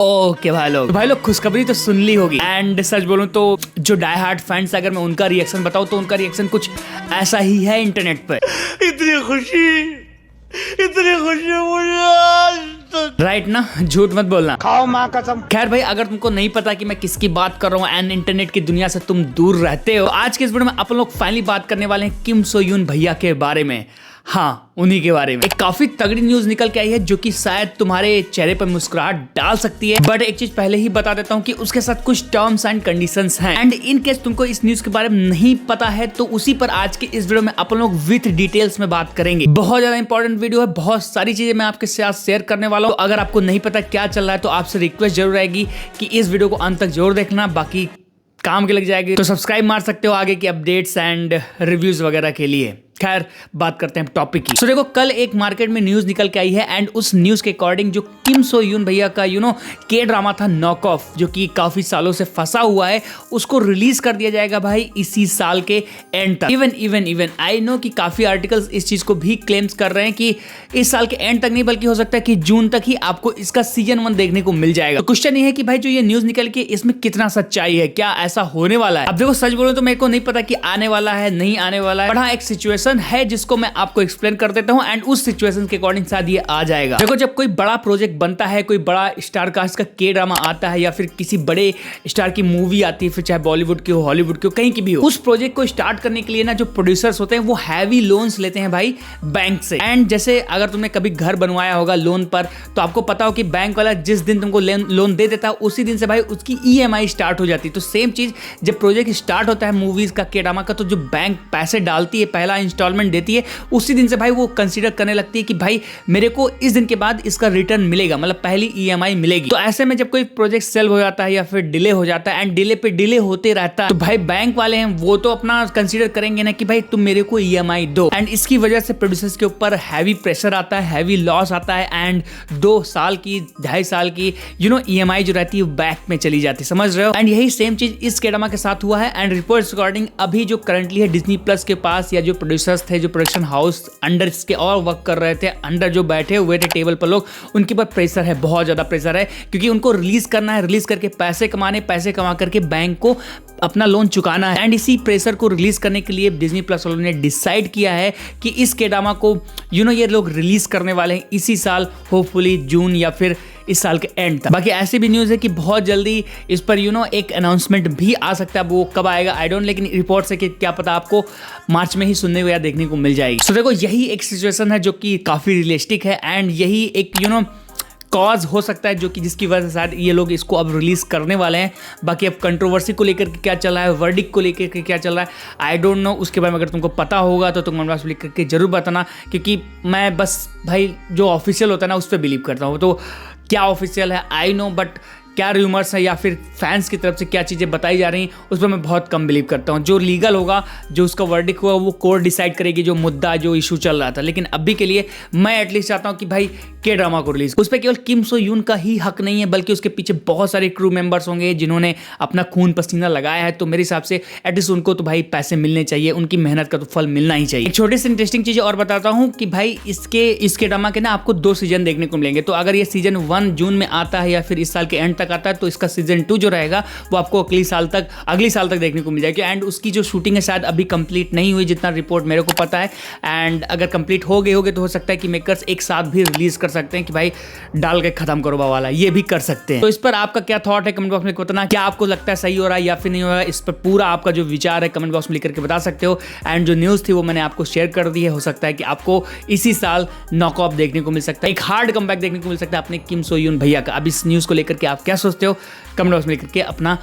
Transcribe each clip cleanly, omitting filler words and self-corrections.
Okay भाई लोग खुशखबरी तो सुन ली होगी। एंड सच बोलूं तो जो डाई हार्ड फैंस, अगर मैं उनका रिएक्शन बताऊं तो उनका रिएक्शन कुछ ऐसा ही है इंटरनेट पर। इतनी खुशी मुझे राइट ना, झूठ मत बोलना, खाओ माँ कसम। खैर भाई, अगर तुमको नहीं पता कि मैं किसकी बात कर रहा हूँ एंड इंटरनेट की दुनिया से तुम दूर रहते हो, आज के इस वीडियो में अपन लोग फाइनली बात करने वाले हैं किम सो यून भैया के बारे में। हाँ, उन्हीं के बारे में एक काफी तगड़ी न्यूज निकल के आई है जो कि शायद तुम्हारे चेहरे पर मुस्कुराहट डाल सकती है। बट एक चीज पहले ही बता देता हूँ कि उसके साथ कुछ टर्म्स एंड कंडीशंस हैं। एंड इन केस तुमको इस न्यूज के बारे में नहीं पता है तो उसी पर आज के इस वीडियो में अपन लोग विथ डिटेल्स में बात करेंगे। बहुत ज्यादा इंपॉर्टेंट वीडियो है, बहुत सारी चीजें मैं आपके साथ शेयर करने वाला हूँ। अगर आपको नहीं पता क्या चल रहा है तो आपसे रिक्वेस्ट जरूर रहेगी कि इस वीडियो को अंत तक जरूर देखना, बाकी काम के लग जाएगी तो सब्सक्राइब मार सकते हो आगे की अपडेट्स एंड रिव्यूज वगैरह के लिए। खैर, बात करते हैं टॉपिक की। तो देखो, कल एक मार्केट में न्यूज निकल के आई है एंड उस न्यूज के अकॉर्डिंग जो किम सो यून भैया का के ड्रामा था नॉक ऑफ, जो कि काफी सालों से फंसा हुआ है, उसको रिलीज कर दिया जाएगा भाई इसी साल के एंड तक। इवन आई नो कि काफी आर्टिकल्स इस चीज को भी क्लेम्स कर रहे हैं कि इस साल के एंड तक नहीं बल्कि हो सकता है कि जून तक ही आपको इसका सीजन 1 देखने को मिल जाएगा। तो क्वेश्चन ये है कि भाई जो ये न्यूज निकल के इसमें कितना सच्चाई है, क्या ऐसा होने वाला है। अब देखो, सच बोलो तो मेरे को नहीं पता कि आने वाला है नहीं आने वाला है, बट हाँ एक सिचुएशन है जिसको मैं आपको एक्सप्लेन कर देता हूं एंड उस सिचुएशन के अकॉर्डिंग शायद ये आ जाएगा। देखो, जब कोई बड़ा प्रोजेक्ट बनता है, कोई बड़ा स्टार कास्ट का के ड्रामा आता है या फिर किसी बड़े स्टार की मूवी आती है, फिर चाहे बॉलीवुड की हो, हॉलीवुड की हो, कहीं की भी हो, उस प्रोजेक्ट को स्टार्ट करने के लिए ना जो प्रोड्यूसर्स होते हैं वो हैवी लोन्स लेते हैं भाई बैंक से। एंड जैसे अगर तुमने कभी घर बनवाया होगा लोन पर तो आपको पता हो कि बैंक वाला जिस दिन तुमको लोन दे देता है उसी दिन से भाई उसकी EMI स्टार्ट हो जाती है। तो सेम चीज जब प्रोजेक्ट स्टार्ट होता है मूवीज का, के ड्रामा का, तो जो बैंक पैसे डालती है, पहला इंस्टॉलमेंट देती है, उसी दिन से भाई वो कंसीडर करने लगती है कि भाई मेरे को इस दिन के बाद इसका रिटर्न मिलेगा, मतलब पहली EMI मिलेगी। तो ऐसे में जब कोई प्रोजेक्ट सेल हो जाता है या फिर डिले हो जाता है एंड डिले पे डिले होते रहता है तो भाई बैंक वाले हैं वो तो अपना कंसीडर करेंगे ना कि भाई तुम मेरे को EMI दो। एंड इसकी वजह से प्रोड्यूसर्स के ऊपर हैवी प्रेशर आता है, हैवी लॉस आता है एंड 2 साल की 2.5 साल की EMI जो रहती है बैक में चली जाती है, समझ रहे हो। एंड यही सेम चीज इस के ड्रामा के साथ हुआ है। एंड रिपोर्ट्स अकॉर्डिंग अभी जो करंटली है डिज्नी प्लस के पास, या जो प्रोड्यूसर्स थे, जो प्रोडक्शन हाउस अंडर इसके और वर्क कर रहे थे, अंडर जो बैठे हुए थे टेबल पर लोग, उनके ऊपर प्रेशर है, बहुत ज्यादा प्रेशर है, क्योंकि उनको रिलीज करना है, रिलीज करके पैसे कमाने, पैसे कमा करके बैंक को अपना लोन चुकाना है। एंड इसी प्रेशर को रिलीज करने के लिए डिज्नी प्लस वालों ने डिसाइड किया है कि इस के ड्रामा को ये लोग रिलीज करने वाले हैं इसी साल, होपफुली जून या फिर इस साल के एंड तक। बाकी ऐसी भी न्यूज़ है कि बहुत जल्दी इस पर एक अनाउंसमेंट भी आ सकता है, वो कब आएगा आई डोंट, लेकिन रिपोर्ट से कि क्या पता आपको मार्च में ही सुनने को या देखने को मिल जाएगी। तो देखो, यही एक सिचुएशन है जो कि काफ़ी रियलिस्टिक है एंड यही एक कॉज हो सकता है जो कि जिसकी वजह से शायद ये लोग इसको अब रिलीज करने वाले हैं। बाकी अब कंट्रोवर्सी को लेकर के क्या चल रहा है, वर्डिक्ट को लेकर के क्या चल रहा है, आई डोंट नो। उसके बारे में अगर तुमको पता होगा तो तुम कमेंट बॉक्स में लिख करके जरूर बताना, क्योंकि मैं बस भाई जो ऑफिशियल होता है ना उस पर बिलीव करता हूँ। तो क्या ऑफिशियल है आई नो, बट क्या रूमर्स है या फिर फैंस की तरफ से क्या चीज़ें बताई जा रही हैं उस पर मैं बहुत कम बिलीव करता हूँ। जो लीगल होगा, जो उसका वर्डिक्ट होगा, वो कोर्ट डिसाइड करेगी जो मुद्दा, जो इशू चल रहा था। लेकिन अभी के लिए मैं एटलीस्ट चाहता हूँ कि भाई के ड्रामा को रिलीज, उस पर केवल किम सो यून का ही हक नहीं है बल्कि उसके पीछे बहुत सारे क्रू मेंबर्स होंगे जिन्होंने अपना खून पसीना लगाया है। तो मेरे हिसाब से एटलीस्ट उनको तो भाई पैसे मिलने चाहिए, उनकी मेहनत का तो फल मिलना ही चाहिए। एक छोटी सी इंटरेस्टिंग चीज़ और बताता हूँ कि भाई इसके ड्रामा के ना आपको 2 सीजन देखने को मिलेंगे। तो अगर ये सीजन 1 जून में आता है या फिर इस साल के एंड तक आता है तो इसका सीजन 2 जो रहेगा वो आपको अगली साल तक देखने को मिल जाएगी। एंड उसकी जो शूटिंग है शायद अभी कंप्लीट नहीं हुई जितना रिपोर्ट मेरे को पता है। एंड अगर कंप्लीट हो गए होगे तो हो सकता है कि मेकर्स एक साथ भी रिलीज कर सकते हैं कि भाई डाल के खत्म करो वाला, ये भी कर सकते हैं। तो इस पर आपका क्या थॉट है कमेंट बॉक्स में बताना। क्या आपको लगता है सही हो रहा है या फिर नहीं हो रहा है, इस पर पूरा आपका जो विचार है कमेंट बॉक्स में लिख करके बता सकते हो। एंड जो न्यूज़ थी वो मैंने आपको शेयर कर दी है, हो सकता है कि आपको इसी साल नॉक ऑफ देखने को मिल सकता है, एक हार्ड कमबैक देखने को मिल सकता है अपने किम सो यून भैया का। अब इस न्यूज़ को लेकर के आप क्या सोचते हो कमेंट बॉक्स में लिख करके अपना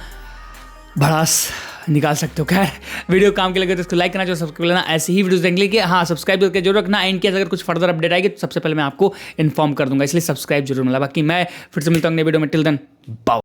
भड़ास निकाल सकते हो। खैर, वीडियो काम के लगे तो इसको लाइक करना, जो सब्सक्राइब करना, ऐसी ही वीडियोस देखने के लिए हाँ सब्सक्राइब करके जरूर रखना। एंड केस अगर कुछ फर्दर अपडेट आएगी तो सबसे पहले मैं आपको इन्फॉर्म कर दूंगा, इसलिए सब्सक्राइब जरूर मिला। बाकी मैं फिर से मिलता हूँ नए वीडियो में, टिल देन बाय।